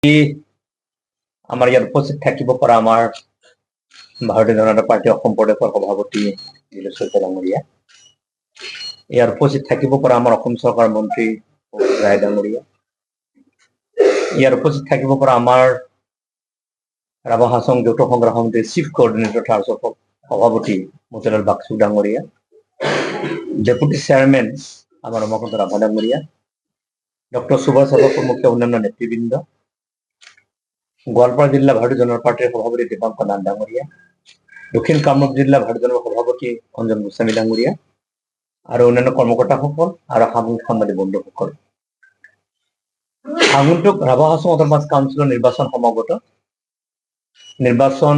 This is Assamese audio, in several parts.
আমাৰ ইয়াত উপস্থিত থাকিব পৰা আমাৰ ভাৰতীয় জনতা পাৰ্টি অসম প্ৰদেশৰ সভাপতি নীলেশ শইকীয়া ডাঙৰীয়া, ইয়াত উপস্থিত থাকিব পৰা আমাৰ অসম চৰকাৰৰ মন্ত্ৰী ৰায় ডাঙৰীয়া, ইয়াত উপস্থিত থাকিব পৰা আমাৰ ৰাভা হাছং যৌথ সংগ্ৰাম সমিতিৰ চিফ কোঅৰ্ডিনেটৰ সভাপতি মতিলাল বাগচু ডাঙৰীয়া, ডেপুটি চেয়াৰমেন আমাৰ উমাকান্ত ৰাভা ডাঙৰীয়া, ডক্টৰ সুভাষ ৰাভা প্ৰমুখ্য অন্যান্য নেতৃবৃন্দ, গোৱালপাৰা জিলা ভাৰতীয় জনতা পাৰ্টিৰ সভাপতি দীপাংকৰ নাথ ডাঙৰীয়া, দক্ষিণ কামৰূপ জিলা ভাৰতীয় জনতা সভাপতি অঞ্জন গোস্বামী ডাঙৰীয়া আৰু অন্যান্য কৰ্মকৰ্তাসকল আৰু সাংবাদিক বন্ধুসকল, আগন্তুক ৰাভা হাছং অট'নমাছ কাউন্সিলৰ নিৰ্বাচন সমাগত। নিৰ্বাচন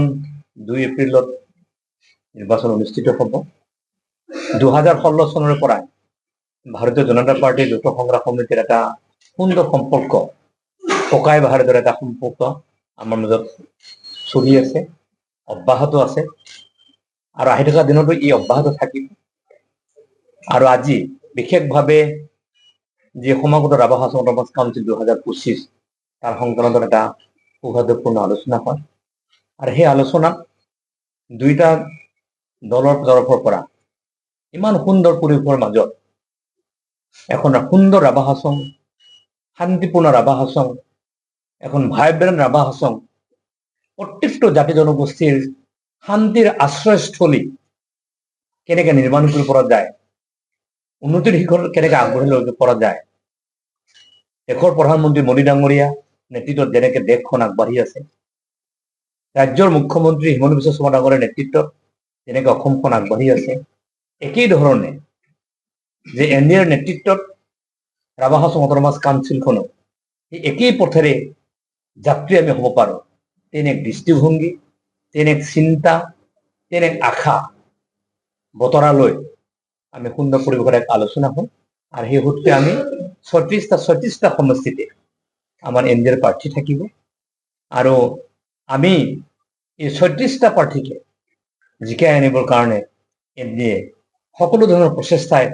2 এপ্ৰিলত নিৰ্বাচন অনুষ্ঠিত হ'ব। 2016 চনৰে পৰা ভাৰতীয় জনতা পাৰ্টিৰ যৌথ সংগ্ৰাম সমিতিৰ এটা সুন্দৰ সম্পৰ্ক, ককাই ভাইৰ দৰে এটা সম্পৰ্ক আমাৰ মাজত চলি আছে, অব্যাহত আছে আৰু আহি থকা দিনতো ই অব্যাহত থাকিব। আৰু আজি বিশেষভাৱে যি সমাগত ৰাভা হাছং অট'নমাছ কাউন্সিল 2025 তাৰ সংক্ৰান্তত এটা সৌহাৰ্দ্যপূৰ্ণ আলোচনা হয় আৰু সেই আলোচনাত দুইটা দলৰ তৰফৰ পৰা ইমান সুন্দৰ পৰিৱেশৰ মাজত এখন সুন্দৰ ৰাভা হাছং, শান্তিপূৰ্ণ ৰাভা হাছং, এখন ভাইব্ৰেণ্ট ৰাভা হাছং, প্ৰত্যেকটো জাতি জনগোষ্ঠীৰ শান্তিৰ আশ্ৰয়স্থলী কেনেকৈ নিৰ্মাণ কৰিব পৰা যায়, উন্নতিৰ শিখৰত কেনেকৈ আগবাঢ়ি লৈ পৰা যায়, দেশৰ প্ৰধানমন্ত্ৰী মোদী ডাঙৰীয়া নেতৃত্বত যেনেকৈ দেশখন আগবাঢ়ি আছে, ৰাজ্যৰ মুখ্যমন্ত্ৰী হিমন্ত বিশ্ব শৰ্মা ডাঙৰীয়াৰ নেতৃত্বত যেনেকৈ অসমখন আগবাঢ়ি আছে, একেই ধৰণে যে এনডিএৰ নেতৃত্বত ৰাভা হাছং অট'নমাছ কাউন্সিলখনো একেই পথেৰে যাত্ৰী আমি হ'ব পাৰোঁ, তেনে এক দৃষ্টিভংগী, তেনে এক চিন্তা, তেনে এক আশা বতৰা লৈ আমি সুন্দৰ পৰিৱেশৰ এক আলোচনা হ'ল আৰু সেই সূত্ৰে আমি 36টা সমষ্টিতে আমাৰ এনডিএৰ প্ৰাৰ্থী থাকিব আৰু আমি এই 36টা প্ৰাৰ্থীকে জিকাই আনিবৰ কাৰণে এনডিএ সকলো ধৰণৰ প্ৰচেষ্টাই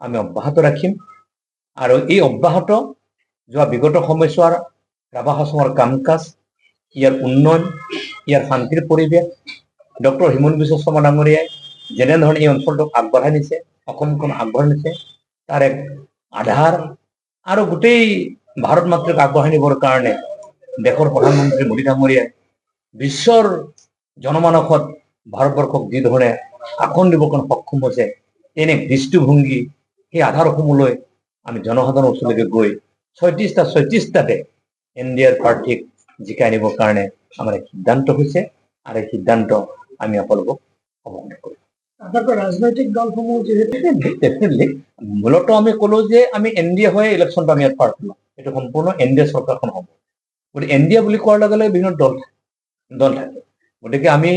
আমি অব্যাহত ৰাখিম আৰু এই অব্যাহত যোৱা বিগত সময়ছোৱাৰ ৰাভা হাছঙৰ কাম কাজ, ইয়াৰ উন্নয়ন, ইয়াৰ শান্তিৰ পৰিৱেশ, ডক্টৰ হিমন্ত বিশ্ব শৰ্মা ডাঙৰীয়াই যেনেধৰণে এই অঞ্চলটোক আগবঢ়াই নিছে, অসমখন আগবঢ়াই নিছে, তাৰ এক আধাৰ আৰু গোটেই ভাৰত মাতৃক আগবঢ়াই নিবৰ কাৰণে দেশৰ প্ৰধানমন্ত্ৰী মোদী ডাঙৰীয়াই বিশ্বৰ জনমানসত ভাৰতবৰ্ষক যি ধৰণে আসন দিবৰ কাৰণে সক্ষম হৈছে, তেনে দৃষ্টিভংগী সেই আধাৰসমূহলৈ আমি জনসাধাৰণৰ ওচৰলৈকে গৈ 36টাতে এনডিএৰ প্ৰাৰ্থীক জিকাই আনিবৰ কাৰণে আমাৰ এক সিদ্ধান্ত হৈছে আৰু এই সিদ্ধান্ত আমি আপোনালোকক অৱগত কৰিম। ৰাজনৈতিক দলসমূহ যিহেতু ডেফিনেটলি মূলত আমি ক'লো যে আমি এনডিএ হৈ ইলেকশ্যনটো আমি ইয়াত পাৰ কৰিম, এইটো সম্পূৰ্ণ এনডিএ চৰকাৰখন হ'ব। গতিকে এনডিএ বুলি কোৱাৰ লগে লগে বিভিন্ন দল থাকে, গতিকে আমি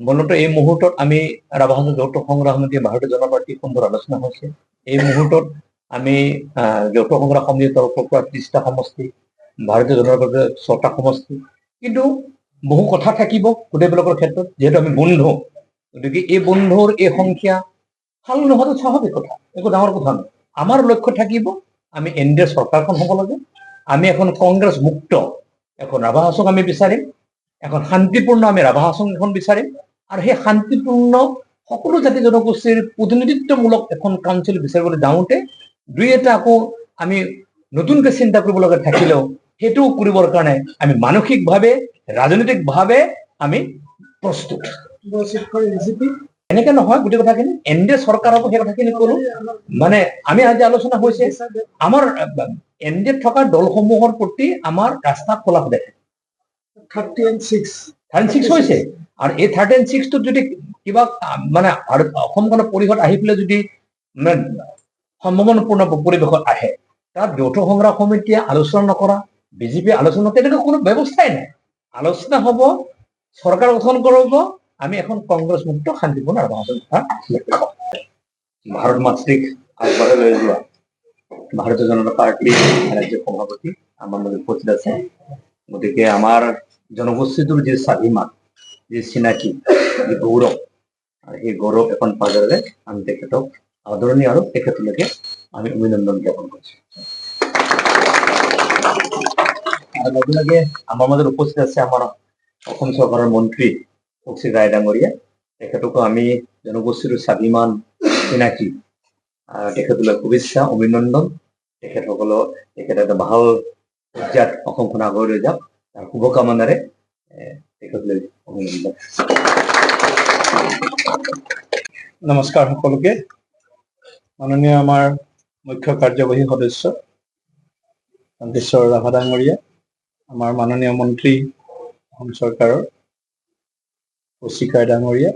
মূলত এই মুহূৰ্তত আমি ৰাভা হাছং যৌথ সংগ্ৰাম সমিতি ভাৰতীয় জনতা পাৰ্টি সুন্দৰ আলোচনা হৈছে। এই মুহূৰ্তত আমি যৌথ সংগ্ৰাম সমিতিৰ তৰফৰ পৰা 30টা সমষ্টি, ভাৰতীয় জনতা পাৰ্টিৰ 6টা সমষ্টি, কিন্তু বহু কথা থাকিব গোটেইবিলাকৰ ক্ষেত্ৰত, যিহেতু আমি বন্ধু, গতিকে এই বন্ধুৰ এই সংখ্যা ভাল নোহোৱাটো স্বাভাৱিক কথা, একো ডাঙৰ কথা নহয়। আমাৰ লক্ষ্য থাকিব আমি এনডিএ চৰকাৰখন হ'ব লাগে, আমি এখন কংগ্ৰেছ মুক্ত এখন ৰাভা হাছং আমি বিচাৰিম, এখন শান্তিপূৰ্ণ আমি ৰাভা হাছং এখন বিচাৰিম আৰু সেই শান্তিপূৰ্ণ সকলো জাতি জনগোষ্ঠীৰ প্ৰতিনিধিত্বমূলক এখন কাউন্সিল বিচাৰিবলৈ যাওঁতে দুই এটা আকৌ আমি নতুনকৈ চিন্তা কৰিব লগা থাকিলেও সেইটো কৰিবৰ কাৰণে আমি মানসিকভাৱে, ৰাজনৈতিকভাৱে আমি প্ৰস্তুত। এনেকে নহয়, গোটেই কথাখিনি এনডিএ চৰকাৰ হ'ব, সেই কথাখিনি ক'লো। মানে আমি আজি আলোচনা হৈছে আমাৰ এনডিএত থকা দলসমূহৰ প্ৰতি আমাৰ ৰাস্তা খোলা সদায় 36 হৈছে আৰু এই 36টোত যদি কিবা মানে অসমখনৰ পৰিষদ আহি পেলাই যদি মানে সম্ভাৱনাপূৰ্ণ পৰিৱেশত আহে, তাত যৌথ সংগ্ৰাম সমিতিয়ে আলোচনা নকৰা, বিজেপিয়ে আলোচনা, তেনেকুৱা কোনো ব্যৱস্থাই নাই। আলোচনা হ'ব, চৰকাৰ গঠন কৰিব, আমি এখন কংগ্ৰেছ মুক্ত শান্তিপূৰ্ণ ৰাভা হাছং ভাৰত মাতৃক আগবঢ়াই লৈ যোৱা ভাৰতীয় জনতা পাৰ্টিৰ ৰাজ্যিক সভাপতি আমাৰ লগত উপস্থিত আছে। গতিকে আমাৰ জনগোষ্ঠীটোৰ যি স্বাভিমান, যি চিনাকি, যি গৌৰৱ, আৰু সেই গৌৰৱ এখন পাজৰেৰে আমি তেখেতক আদৰণি আৰু তেখেতলৈকে আমি অভিনন্দন জ্ঞাপন কৰিছোঁ। আৰু লগে আমাৰ মাজত উপস্থিত আছে আমাৰ অসম চৰকাৰৰ মন্ত্ৰী কৌশিক ৰায় ডাঙৰীয়া। তেখেতকো আমি জনগোষ্ঠীৰ স্বাভিমান চিনাকি তেখেতলৈ শুভেচ্ছা অভিনন্দন। তেখেতে এটা ভাল পৰ্যায়ত অসমখন আগুৱাই লৈ যাওক তাৰ শুভকামনাৰে তেখেতলৈ অভিনন্দন। নমস্কাৰ সকলোকে। মাননীয় আমাৰ মুখ্য কাৰ্যবাহী সদস্য কান্তেশ্বৰ ৰাভা ডাঙৰীয়া, আমাৰ মাননীয় মন্ত্ৰী অসম চৰকাৰৰ কৌশিক ৰায় ডাঙৰীয়া,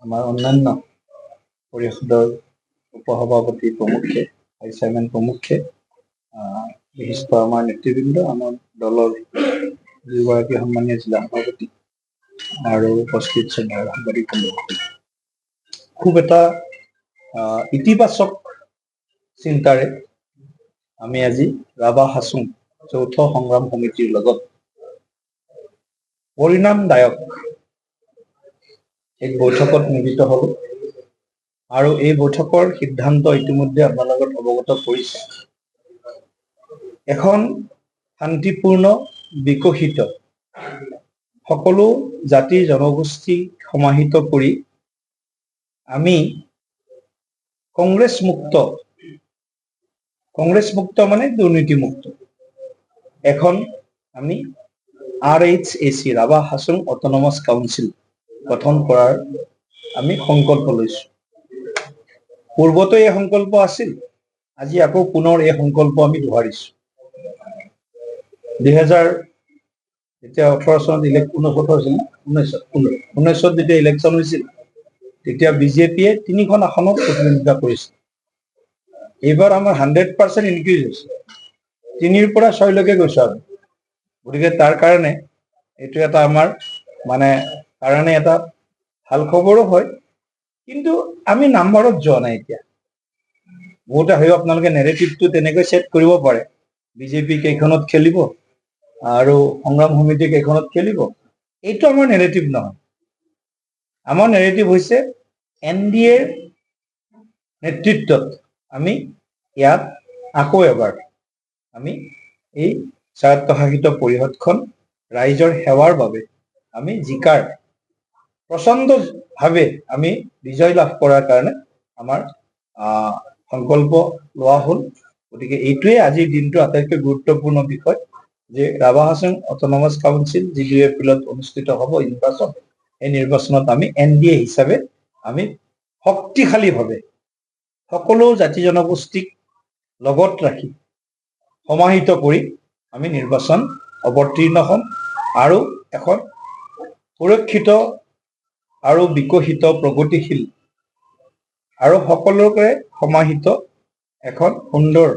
আমাৰ অন্যান্য পৰিষদৰ উপসভাপতি প্ৰমুখ্যে, ভাইচ চেয়াৰমেন প্ৰমুখ্যে, বিশিষ্ট আমাৰ নেতৃবৃন্দ, আমাৰ দলৰ দুগৰাকী সন্মানীয় জিলা সভাপতি আৰু উপস্থিত শ্ৰদ্ধাৰ সাংবাদিক বন্ধুসকল, খুব এটা ইতিবাচক চিন্তাৰে আমি আজি ৰাভা হাছং যৌথ সংগ্ৰাম সমিতিৰ লগত পৰিণামদায়ক এক বৈঠকত মিলিত হলো আৰু এই বৈঠকৰ সিদ্ধান্ত ইতিমধ্যে আপোনালোকৰ লগত অৱগত কৰিছে। এখন শান্তিপূৰ্ণ বিকশিত সকলো জাতি জনগোষ্ঠীক সমাহিত কৰি আমি কংগ্ৰেছ মুক্ত মানে দুৰ্নীতিমুক্ত এখন আমি RHAC Rabha Hasong autonomous council গঠন কৰাৰ আমি সংকল্প লৈছো। পূৰ্বতে এই সংকল্প আছিল, আজি আকৌ পুনৰ এই সংকল্প আমি দোহাৰিছো। 2018 চনত 19 যেতিয়া ইলেকশ্যন হৈছিল তেতিয়া বিজেপিয়ে 3খন আসনত প্ৰতিদ্বন্দ্বিতা কৰিছিল। এইবাৰ আমাৰ 100% ইনক্ৰিজ হৈছে, 3ৰ পৰা 6লৈকে গৈছো আমি। গতিকে তাৰ কাৰণে এইটো এটা আমাৰ কাৰণে এটা ভাল খবৰো হয়, কিন্তু আমি নাম্বাৰত যোৱা নাই। এতিয়া বহুতে হয় আপোনালোকে নেৰেটিভটো তেনেকৈ ছেট কৰিব পাৰে, বিজেপি কেইখনত খেলিব আৰু সংগ্ৰাম সমিতি কেইখনত খেলিব। এইটো আমাৰ নেৰেটিভ নহয়। আমাৰ নেৰেটিভ হৈছে NDAৰ নেতৃত্বত আমি ইয়াত আকৌ এবাৰ আমি এই স্বায়ত্তশাসিত পৰিষদখন ৰাইজৰ সেৱাৰ বাবে আমি জিকাৰ প্ৰচণ্ডভাৱে আমি বিজয় লাভ কৰাৰ কাৰণে আমাৰ সংকল্প লোৱা হ'ল। গতিকে এইটোৱে আজিৰ দিনটো আটাইতকৈ গুৰুত্বপূৰ্ণ বিষয় যে ৰাভা হাছং অটনমাছ কাউন্সিল যি 2 এপ্ৰিলত অনুষ্ঠিত হ'ব নিৰ্বাচন, এই নিৰ্বাচনত আমি NDA হিচাপে আমি শক্তিশালীভাৱে সকলো জাতি জনগোষ্ঠীক লগত ৰাখি সমাহিত কৰি আমি নিৰ্বাচন অৱতীৰ্ণ হ'ম আৰু এখন সুৰক্ষিত আৰু বিকশিত প্ৰগতিশীল আৰু সকলোকে সমাহিত এখন সুন্দৰ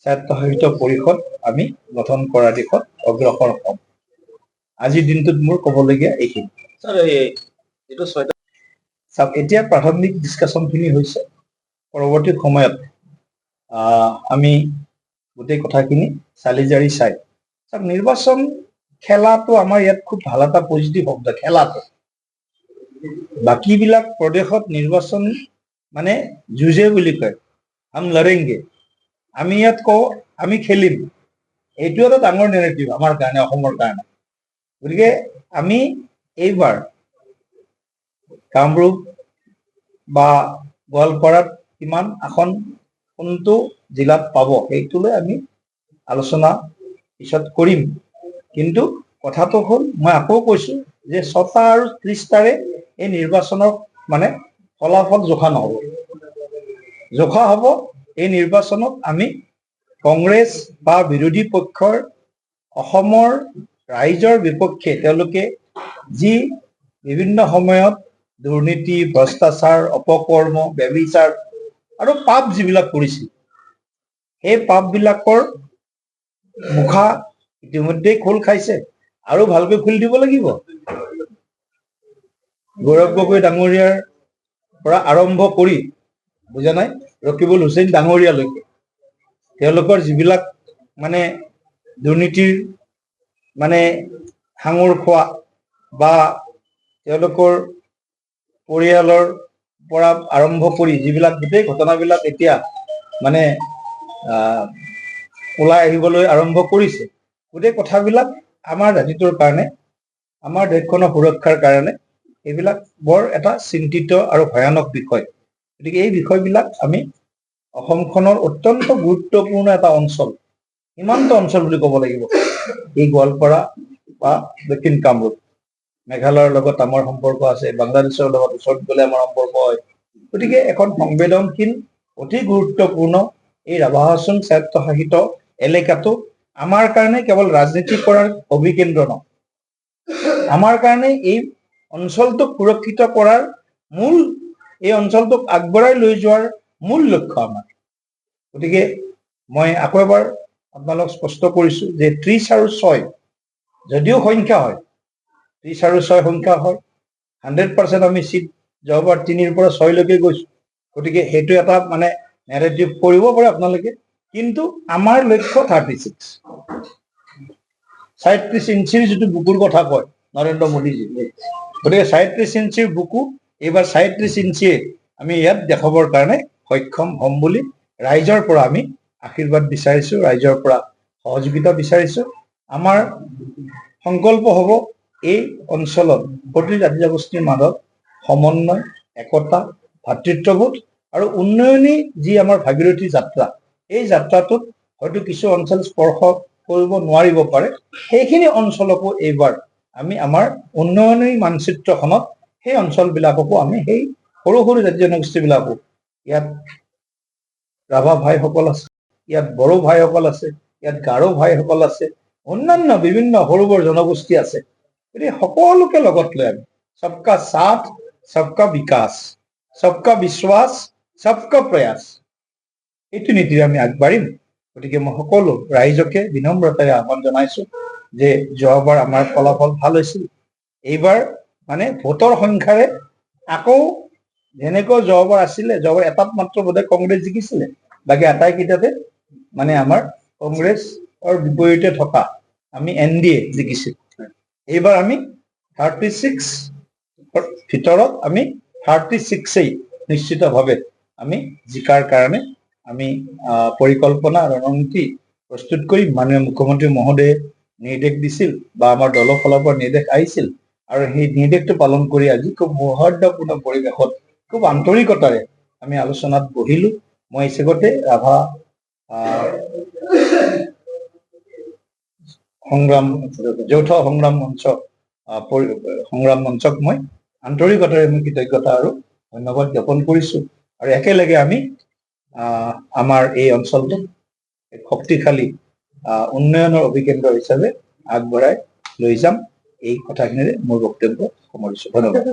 স্বায়ত্তশাসিত পৰিষদ আমি গঠন কৰাৰ দিশত অগ্ৰসৰ হ'ম। আজিৰ দিনটোত মোৰ ক'বলগীয়া এইখিনি। এতিয়া প্ৰাথমিক ডিছকাশ্যনখিনি হৈছে, পৰৱৰ্তী সময়ত আমি গোটেই কথাখিনি চালি জাৰি চাই নিৰ্বাচন খেলাটো আমাৰ ইয়াত খুব ভাল এটা পজিটিভ শব্দ, খেলাটো। বাকীবিলাক প্ৰদেশত নিৰ্বাচন মানে যুঁজে বুলি কয়, হাম লড়েংগে। আমি ইয়াত কওঁ আমি খেলিম। এইটো এটা ডাঙৰ নেৰেটিভ আমাৰ কাৰণে, অসমৰ কাৰণে। গতিকে আমি এইবাৰ কামৰূপ বা গোৱালপাৰাত কিমান আসন কোনটো জিলাত পাব সেইটোলৈ আমি আলোচনা পিছত কৰিম। কিন্তু কথাটো হ'ল, মই আকৌ কৈছো যে 6টা আৰু 30টাৰে এই নিৰ্বাচনৰ ফলাফল জোখা নহ'ব। জোখা হ'ব এই নিৰ্বাচনত আমি কংগ্ৰেছ বা বিৰোধী পক্ষৰ অসমৰ ৰাইজৰ বিপক্ষে তেওঁলোকে যি বিভিন্ন সময়ত দুৰ্নীতি, ভ্ৰষ্টাচাৰ, অপকৰ্ম, ব্যভিচাৰ আৰু পাপ যিবিলাক কৰিছিল, সেই পাপবিলাকৰ মুখা ইতিমধ্যেই খোল খাইছে আৰু ভালকৈ খুলি দিব লাগিব। গৌৰৱ গগৈ ডাঙৰীয়াৰ পৰা আৰম্ভ কৰি বুজা নাই ৰকিবুল হুছেইন ডাঙৰীয়ালৈকে তেওঁলোকৰ যিবিলাক দুৰ্নীতিৰ সাঙুৰ খোৱা বা তেওঁলোকৰ পৰিয়ালৰ পৰা আৰম্ভ কৰি যিবিলাক গোটেই ঘটনাবিলাক এতিয়া ওলাই আহিবলৈ আৰম্ভ কৰিছে, গোটেই কথাবিলাক আমাৰ জাতিটোৰ কাৰণে, আমাৰ দেশখনৰ সুৰক্ষাৰ কাৰণে এইবিলাক বৰ এটা চিন্তিত আৰু ভয়ানক বিষয়। গতিকে এই বিষয়বিলাক আমি অসমখনৰ অত্যন্ত গুৰুত্বপূৰ্ণ এটা অঞ্চল, সীমান্ত অঞ্চল বুলি ক'ব লাগিব, এই গোৱালপাৰা বা দক্ষিণ কামৰূপ। মেঘালয়ৰ লগত আমাৰ সম্পৰ্ক আছে, বাংলাদেশৰ লগত ওচৰত গ'লে আমাৰ সম্পৰ্ক হয়। গতিকে এখন সংবেদনশীল, অতি গুৰুত্বপূৰ্ণ এই ৰাভা হাছং স্বায়ত্তশাসিত এলেকাটো আমাৰ কাৰণে কেৱল ৰাজনীতি কৰাৰ অভিকেন্দ্ৰ নহয়, আমাৰ কাৰণে এই অঞ্চলটোক সুৰক্ষিত কৰাৰ মূল, এই অঞ্চলটোক আগবঢ়াই লৈ যোৱাৰ মূল লক্ষ্য আমাৰ। গতিকে মই আকৌ এবাৰ আপোনালোক স্পষ্ট কৰিছো যে 30 আৰু 6 যদিও সংখ্যা হয়, 30 আৰু 6 সংখ্যা হয়, 100% আমি চিট যোৱাবাৰ 3ৰ পৰা 6লৈকে গৈছো। গতিকে সেইটো এটা মানে নেৰেটিভ কৰিব পাৰে আপোনালোকে, কিন্তু আমাৰ লক্ষ্য 36। 37 ইঞ্চিৰ যিটো বুকুৰ কথা কয় নৰেন্দ্ৰ মোদীজী, গতিকে 37 ইঞ্চিৰ বুকু এইবাৰ 37 ইঞ্চিয়ে আমি ইয়াত দেখাবৰ কাৰণে সক্ষম হ'ম বুলি ৰাইজৰ পৰা আমি আশীৰ্বাদ বিচাৰিছো, ৰাইজৰ পৰা সহযোগিতা বিচাৰিছো। আমাৰ সংকল্প হ'ব এই অঞ্চলত প্ৰতি জাতি জনগোষ্ঠীৰ মাজত সমন্বয়, একতা, ভাতৃত্ববোধ আৰু উন্নয়নী যি আমাৰ ভাগীৰথী যাত্ৰা, এই যাত্ৰাটোত হয়তো কিছু অঞ্চল স্পৰ্শ কৰিব নোৱাৰিব পাৰে, সেইখিনি অঞ্চলকো এইবাৰ আমি আমাৰ উন্নয়নী মানচিত্ৰখনত সেই অঞ্চলবিলাককো আমি সেই সৰু সৰু জাতি জনগোষ্ঠীবিলাকো, ইয়াত ৰাভা ভাইসকল আছে, ইয়াত বড়ো ভাইসকল আছে, ইয়াত গাৰো ভাইসকল আছে, অন্যান্য বিভিন্ন সৰু বৰ জনগোষ্ঠী আছে। গতিকে সকলোকে লগত লৈ আমি সবকা সাথ সবকা বিকাশ, সবকা বিশ্বাস সবকা প্ৰয়াস, এইটো নীতিৰে আমি আগবাঢ়িম। গতিকে মই সকলো ৰাইজকে বিনম্ৰতাৰে আহ্বান জনাইছো যে যোৱাবাৰ আমাৰ ফলাফল ভাল হৈছিল, এইবাৰ মানে ভোটৰ সংখ্যাৰে আকৌ যেনেকৈ যোৱাবাৰ আছিলে, যোৱাবাৰ এটাত মাত্ৰ বোধহয় কংগ্ৰেছ জিকিছিলে, বাকী আটাইকেইটাতে মানে আমাৰ কংগ্ৰেছৰ বিপৰীতে থকা আমি NDA জিকিছিল। এইবাৰ আমি 36 ভিতৰত আমি 36ই নিশ্চিতভাৱে আমি জিকাৰ কাৰণে আমি পৰিকল্পনা ৰণনীতি প্ৰস্তুত কৰি মাননীয় মুখ্যমন্ত্ৰী মহোদয়ে নিৰ্দেশ দিছিল বা আমাৰ দলৰ ফালৰ পৰা নিৰ্দেশ আহিছিল, আৰু সেই নিৰ্দেশটো পালন কৰি আজি খুব সৌহাৰ্দ্যপূৰ্ণ পৰিৱেশত খুব আন্তৰিকতাৰে আমি আলোচনাত বহিলো। মই চেগতে ৰাভা সংগ্ৰাম যৌথ সংগ্ৰাম মঞ্চ সংগ্ৰাম মঞ্চক মই আন্তৰিকতাৰে মই কৃতজ্ঞতা আৰু ধন্যবাদ জ্ঞাপন কৰিছো। আৰু একেলগে আমি আমাৰ এই অঞ্চলটোক শক্তিশালী উন্নয়নৰ অভিকেন্দ্ৰ হিচাপে আগবঢ়াই লৈ যাম। এই কথাখিনিৰে মোৰ বক্তব্য সামৰিছো। ধন্যবাদ।